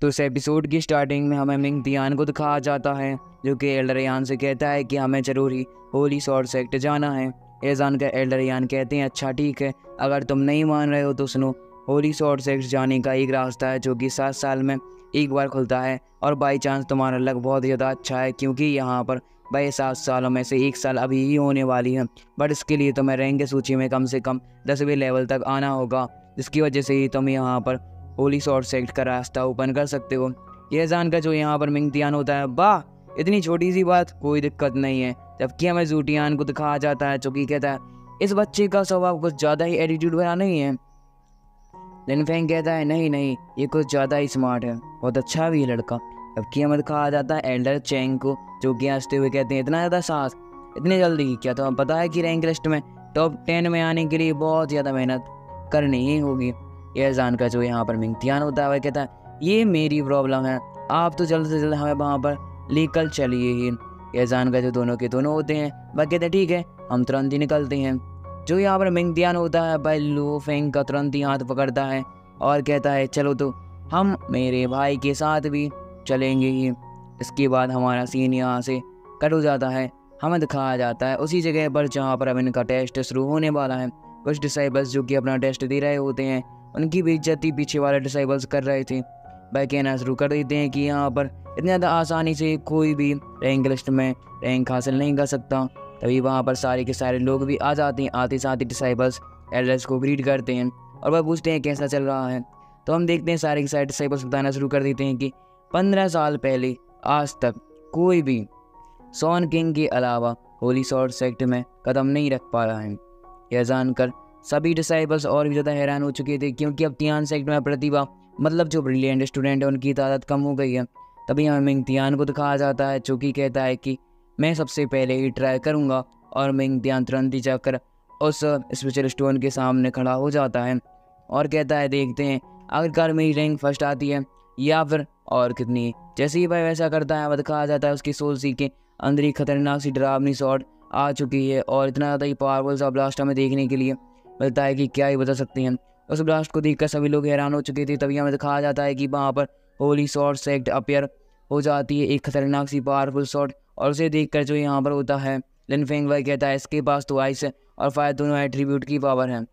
तो इस एपिसोड की स्टार्टिंग में हमें मिंग दियान को दिखाया जाता है, जो कि एल्डर यान से कहता है कि हमें ज़रूर ही होली स्वॉर्ड सेक्ट जाना है। ये जानकर एल्डर यान कहते हैं अच्छा ठीक है, अगर तुम नहीं मान रहे हो तो सुनो, होली स्वॉर्ड सेक्ट जाने का एक रास्ता है जो कि 7 साल में एक बार खुलता है, और बाई चांस तुम्हारा लक बहुत ज़्यादा अच्छा है क्योंकि यहाँ पर भाई 7 सालों में से 1 साल अभी ही होने वाली है। बट इसके लिए तुम्हें रैंक सूची में कम से कम 10वें लेवल तक आना होगा, जिसकी वजह से ही तुम यहाँ पर होली स्वॉर्ड सेक्ट का रास्ता ओपन कर सकते हो। यह जानकर जो यहाँ पर मिंग दियान होता है, वाह इतनी छोटी सी बात, कोई दिक्कत नहीं है। जबकि हमें जूटियान को दिखाया जाता है जो कि कहता है इस बच्चे का स्वभाव कुछ ज़्यादा ही एटीट्यूड वाला नहीं है। लिन फेंग कहता है नहीं नहीं, ये कुछ ज़्यादा ही स्मार्ट है, बहुत अच्छा भी है लड़का। जबकि हमें दिखाया जाता है एल्डर चेंग को, जो कि हंसते हुए कहते हैं इतना ज़्यादा साहस, इतनी जल्दी, क्या तुम्हें पता है कि रैंक लिस्ट में टॉप 10 में आने के लिए बहुत ज़्यादा मेहनत करनी ही होगी। यह जानकर जो यहाँ पर मिंग दियान होता है वह कहता है ये मेरी प्रॉब्लम है, आप तो जल्द से जल्द हमें वहाँ पर लेकर चलिए ही। यह जानकर जो दोनों के दोनों होते हैं वह कहते हैं ठीक है, हम तुरंत ही निकलते हैं। जो यहाँ पर मिंग दियान होता है भाई लो फेंग का तुरंत ही हाथ पकड़ता है और कहता है चलो तो हम मेरे भाई के साथ भी चलेंगे ही। इसके बाद हमारा सीन यहाँ से कट हो जाता है। हमें दिखाया जाता है उसी जगह पर जहाँ पर अब इनका टेस्ट शुरू होने वाला है। कुछ डिसाइबल्स जो कि अपना टेस्ट दे रहे होते हैं, उनकी बेइज्जती पीछे वाले डिसाइबल्स कर रहे थे। भाई कहना शुरू कर देते हैं कि यहाँ पर इतनी ज़्यादा आसानी से कोई भी रैंक लिस्ट में रैंक हासिल नहीं कर सकता। तभी वहाँ पर सारे के सारे लोग भी आ जाते हैं। आते साथ ही डिसाइबल्स एल्डर्स को ग्रीट करते हैं और वह पूछते हैं कैसा चल रहा है। तो हम देखते हैं सारे के सारे डिसाइबल्स बताना शुरू कर देते हैं कि 15 साल पहले आज तक कोई भी सॉन किंग के अलावा होली स्वॉर्ड सेक्ट में कदम नहीं रख पा रहा है। यह जानकर सभी डिसाइबल्स और भी ज़्यादा हैरान हो चुके थे क्योंकि अब तियान सेक्ट में प्रतिभा मतलब जो ब्रिलियंट स्टूडेंट है उनकी तादाद कम हो गई है। तभी हमें मिंग तियान को दिखाया जाता है जो कि कहता है कि मैं सबसे पहले ही ट्राई करूँगा, और मिंग तियान तुरंत ही जाकर उस स्पेशल स्टोन के सामने खड़ा हो जाता है और कहता है देखते हैं आखिरकार मेरी रैंक फर्स्ट आती है या फिर और कितनी। जैसे ही भाई वैसा करता है वह दिखाया जाता है उसकी सोल सी के अंदर ही खतरनाक सी डरावनी शॉट आ चुकी है और इतना ज़्यादा ही पावरफुल सा ब्लास्ट हमें देखने के लिए मिलता है कि क्या ही बता सकते हैं। उस ब्लास्ट को देखकर सभी लोग हैरान हो चुके थे। तभी हमें दिखाया जाता है कि वहाँ पर होली स्वॉर्ड सेक्ट अपीयर हो जाती है, एक खतरनाक सी पावरफुल शॉट, और उसे देखकर जो यहाँ पर होता है लिन फेंग वह कहता है इसके पास तो आइस और फायर दोनों एट्रीब्यूट की पावर है।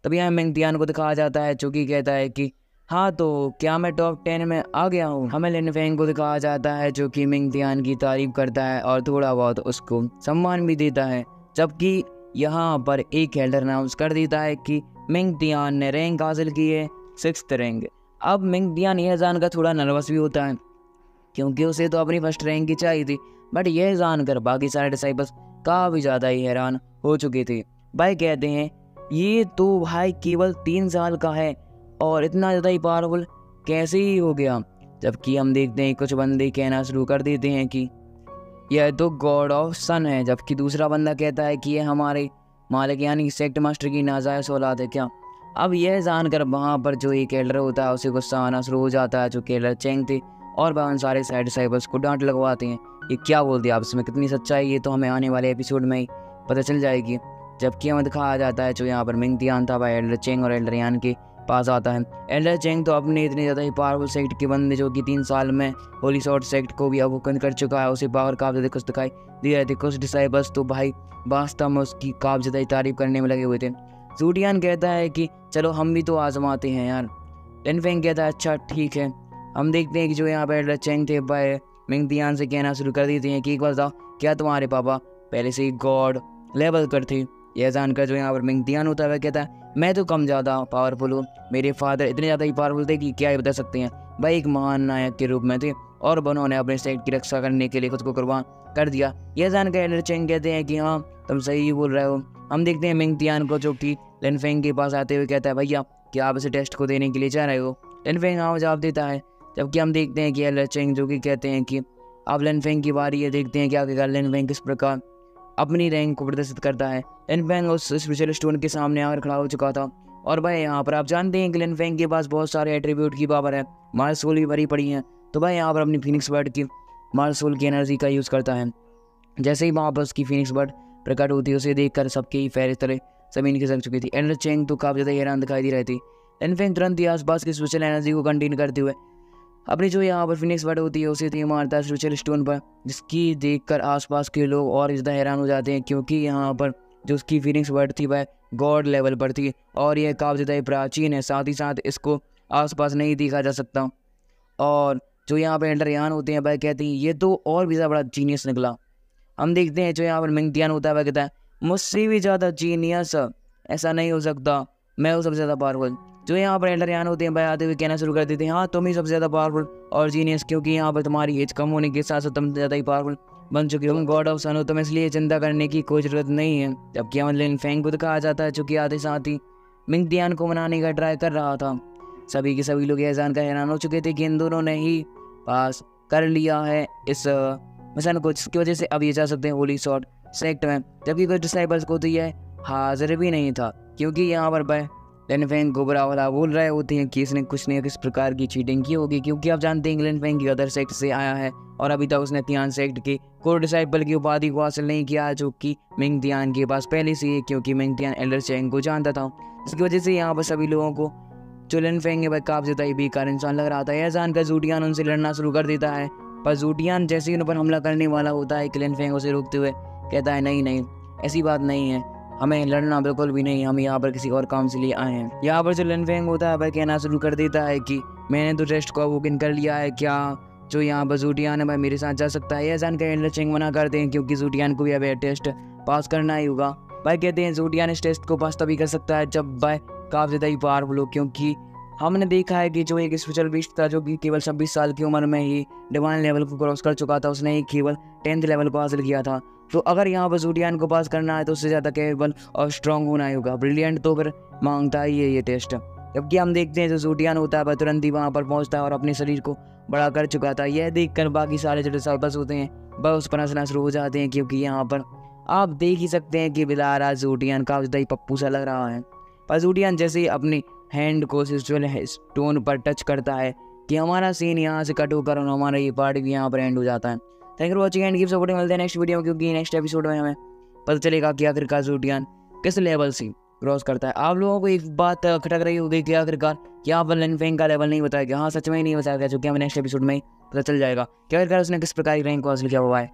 तभी हमें मिंग दियान को दिखाया जाता है जो कि कहता है कि हाँ तो क्या मैं टॉप 10 में आ गया हूँ। हमें लिन फेंग को दिखाया जाता है जो कि मिंग दियान की तारीफ करता है और थोड़ा बहुत उसको सम्मान भी देता है। जबकि यहाँ पर एक एल्डर अनाउंस कर देता है कि मिंग दियान ने रैंक हासिल की है 6th रैंक। अब मिंग दियान यह जानकर थोड़ा नर्वस भी होता है क्योंकि उसे तो अपनी फर्स्ट रैंक की चाहिए थी, बट यह जानकर बाकी सारे डिसाइबल्स काफ़ी ज़्यादा ही हैरान हो चुके थे। भाई कहते हैं ये तो भाई केवल 3 साल का है और इतना ज़्यादा ही पावरफुल कैसे ही हो गया। जबकि हम देखते हैं कुछ बंदे कहना शुरू कर देते हैं कि यह तो गॉड ऑफ सन है, जबकि दूसरा बंदा कहता है कि यह हमारे मालिक यानी सेक्ट मास्टर की नाजायज़ औलाद है क्या। अब यह जानकर वहाँ पर जो एक एल्डर होता है उसे गुस्सा आना शुरू हो जाता है, जो कि एल्डर चेंग थे, और वह उन सारे साइड डिसाइबल्स को डांट लगवाते हैं। ये क्या बोल दिया आप, इसमें कितनी सच्चाई है तो हमें आने वाले एपिसोड में ही पता चल जाएगी। जबकि हमें दिखाया जाता है जो यहाँ पर मिंग दियान था वह एल्डर चेंग और एल्डर यान के पास आता है। एल्डर चेंग तो अपने इतने ज़्यादा ही पावरफुल सेक्ट के बंदे जो कि 3 साल में होली स्वॉर्ड सेक्ट को भी अवोकन कर चुका है, उसे पावर काफ़ी ज़्यादा कुछ दिखाई दे रहे थे। कुछ डिसाइबल्स तो भाई वास्तव में उसकी काफ़ी ज़्यादा ही तारीफ करने में लगे हुए थे। जूटियान कहता है कि चलो हम भी तो आजमाते हैं यार। लिन फेंग कहता है अच्छा ठीक है। हम देखते हैं कि जो यहाँ पर एल्डर चेंग थे भाई मिंग दियान से कहना शुरू कर देते हैं कि एक बार बताओ क्या तुम्हारे पापा पहले से ही गॉड लेवल कर थे। यह जानकर जो यहाँ पर मिंग दियान होता है वह कहता है मैं तो कम ज़्यादा पावरफुल हूँ, मेरे फादर इतने ज़्यादा ही पावरफुल थे कि क्या ही बता सकते हैं। भाई एक महान नायक के रूप में थे और उन्होंने अपने सेक्ट की रक्षा करने के लिए खुद को कुर्बान कर दिया। यह जानकर एल्डर चेंग कहते हैं कि हाँ तुम सही बोल रहे हो। हम देखते हैं मिंग दियान को जो कि लिन फेंग के पास आते हुए कहता है भैया क्या आप इसे टेस्ट को देने के लिए चाह रहे हो। लिन फेंग हाँ जवाब देता है। जबकि हम देखते हैं कि एल्डर चेंग जो कि कहते हैं कि अब लिन फेंग की बारी है, देखते हैं क्या आखिरकार लिन फेंग किस प्रकार अपनी रैंक को प्रदर्शित करता है। लिन फेंग उस स्पेशल स्टोन के सामने आकर खड़ा हो चुका था और भाई यहाँ पर आप जानते हैं कि लिन फेंग के पास बहुत सारे एट्रीब्यूट की पावर है, मार्स सोल भी भरी पड़ी है। तो भाई यहाँ पर अपनी फिनिक्स बर्ड की मार्स सोल की एनर्जी का यूज़ करता है। जैसे ही वहाँ पर उसकी फिनिक्स बर्ड प्रकट होती है उसे देखकर सबके ही फैर तरह ज़मीन खिसक चुकी थी। एल्डर चेंग तो काफ़ी ज़्यादा हैरान दिखाई दे रहे थे। लिन फेंग तुरंत ही आसपास की स्पेशल एनर्जी को कंटेन करते हुए अपनी जो यहाँ पर फिनिक्स बर्ड होती है उसे तीर मारता है फ्यूचर स्टोन पर, जिसकी देखकर आसपास के लोग और ज़्यादा हैरान हो जाते हैं, क्योंकि यहाँ पर जो उसकी फिनिक्स बर्ड थी वह गॉड लेवल पर थी और यह काफ़ी ज़्यादा प्राचीन है। साथ ही साथ इसको आसपास नहीं देखा जा सकता। और जो यहाँ पर एल्डरियान होते हैं वह कहते हैं ये तो और भी ज़्यादा बड़ा जीनियस निकला। हम देखते हैं जो यहाँ पर मिंगटियान होता है वह कहता है मुझसे भी ज़्यादा जीनियस, ऐसा नहीं हो सकता, मैं हूँ सबसे ज़्यादा पावरफुल। जो यहाँ पर एल्डरियान होते हैं वह आते हुए कहना शुरू कर देते हैं हाँ तुम ही सबसे ज़्यादा पावरफुल और जीनियस, क्योंकि यहाँ पर तुम्हारी एज कम होने के साथ साथ तुम ज़्यादा ही पावरफुल बन चुके हो, तुम गॉड ऑफ सन हो, तुम इसलिए चिंता करने की कोई ज़रूरत नहीं है। जबकि हमें लिन फेंग को दिखाया जाता है जो कि आते साथ ही मिंगटियान को मनाने का ट्राई कर रहा था। सभी के सभी लोग यह जानकर हैरान हो चुके थे कि इन दोनों ने ही पास कर लिया है इस मिशन को, जिसकी वजह से अब ये जा सकते हैं होली स्वॉर्ड सेक्ट में। जबकि कुछ डिसाइबल्स को तो यह हाजिर भी नहीं था, क्योंकि यहाँ पर वह लिन फेंग को बुरा भला बोल रहे होते हैं कि इसने कुछ नहीं किस प्रकार की चीटिंग की होगी, क्योंकि आप जानते हैं लिन फेंग की अदर सेक्ट से आया है और अभी तक उसने तियान सेक्ट के कोर डिसाइबल की उपाधि को हासिल नहीं किया, जो कि मिंग तियान के पास पहले से ही, क्योंकि मिंग तियान एल्डर चेंग को जानता था। इसकी वजह से यहाँ पर सभी लोगों को जो लिन फेंग है वह काफ़ी ज़्यादा ही बेकार इंसान लग रहा था। यह जानकर जूटियान उनसे लड़ना शुरू कर देता है, पर जूटियान जैसे ही उन पर हमला करने वाला होता है कि लिन फेंग उसे रोकते हुए कहता है नहीं, ऐसी बात नहीं है, हमें लड़ना बिल्कुल भी नहीं, हम यहाँ पर किसी और काम से लिए आए हैं। यहाँ पर जो लिन फेंग होता है वह कहना शुरू कर देता है कि मैंने तो टेस्ट को बुक इन कर लिया है, क्या जो यहाँ पर जूटियान है वह मेरे साथ जा सकता है। यह जानकर एल्डर चेंग मना करते हैं, क्योंकि जूटियान को भी अब टेस्ट पास करना ही होगा। भाई कहते हैं जूटियान इस टेस्ट को पास तभी कर सकता है जब वह काफ़ी ज़्यादा ही पावरफुल हो, क्योंकि हमने देखा है कि जो एक स्पेशल बीस्ट था जो कि केवल 26 साल की उम्र में ही डिवाइन लेवल को क्रॉस कर चुका था, उसने ही केवल 10th लेवल को हासिल किया था। तो अगर यहाँ पर जूटियान को पास करना है तो उससे ज़्यादा केवल और स्ट्रॉन्ग होना ही होगा। ब्रिलियंट तो फिर मांगता ही है ये टेस्ट। जबकि हम देखते हैं जो जूटियान होता है वह तुरंत ही वहाँ पर पहुँचता है और अपने शरीर को बड़ा कर चुका था। यह देखकर बाकी सारे जो डिसाइबल्स होते हैं वह उस पर हंसना शुरू हो जाते हैं, क्योंकि यहाँ पर आप देख ही सकते हैं कि बिलारा जूटियान काफ़ी ज़्यादा ही पप्पू सा लग रहा है। पर जूटियान जैसे ही अपनी हैंड को स्टोन पर टच करता है कि हमारा सीन यहाँ से कट होकर और हमारा ये पार्ट भी यहाँ पर एंड हो जाता है। Thank you for watching and keep supporting. मिलते हैं नेक्स्ट वीडियो में, क्योंकि नेक्स्ट एपिसोड में हमें पता चलेगा कि आखिरकार जूटियान किस लेवल से क्रॉस करता है। आप लोगों को एक बात खटक रही होगी कि आखिरकार क्या पर लिन फेंग का लेवल नहीं बताया गया। हाँ सच में ही नहीं बताया गया, जो कि हमें नेक्स्ट एपिसोड में पता चल जाएगा कि आखिरकार उसने किस प्रकार की रैंक को हासिल किया हुआ है।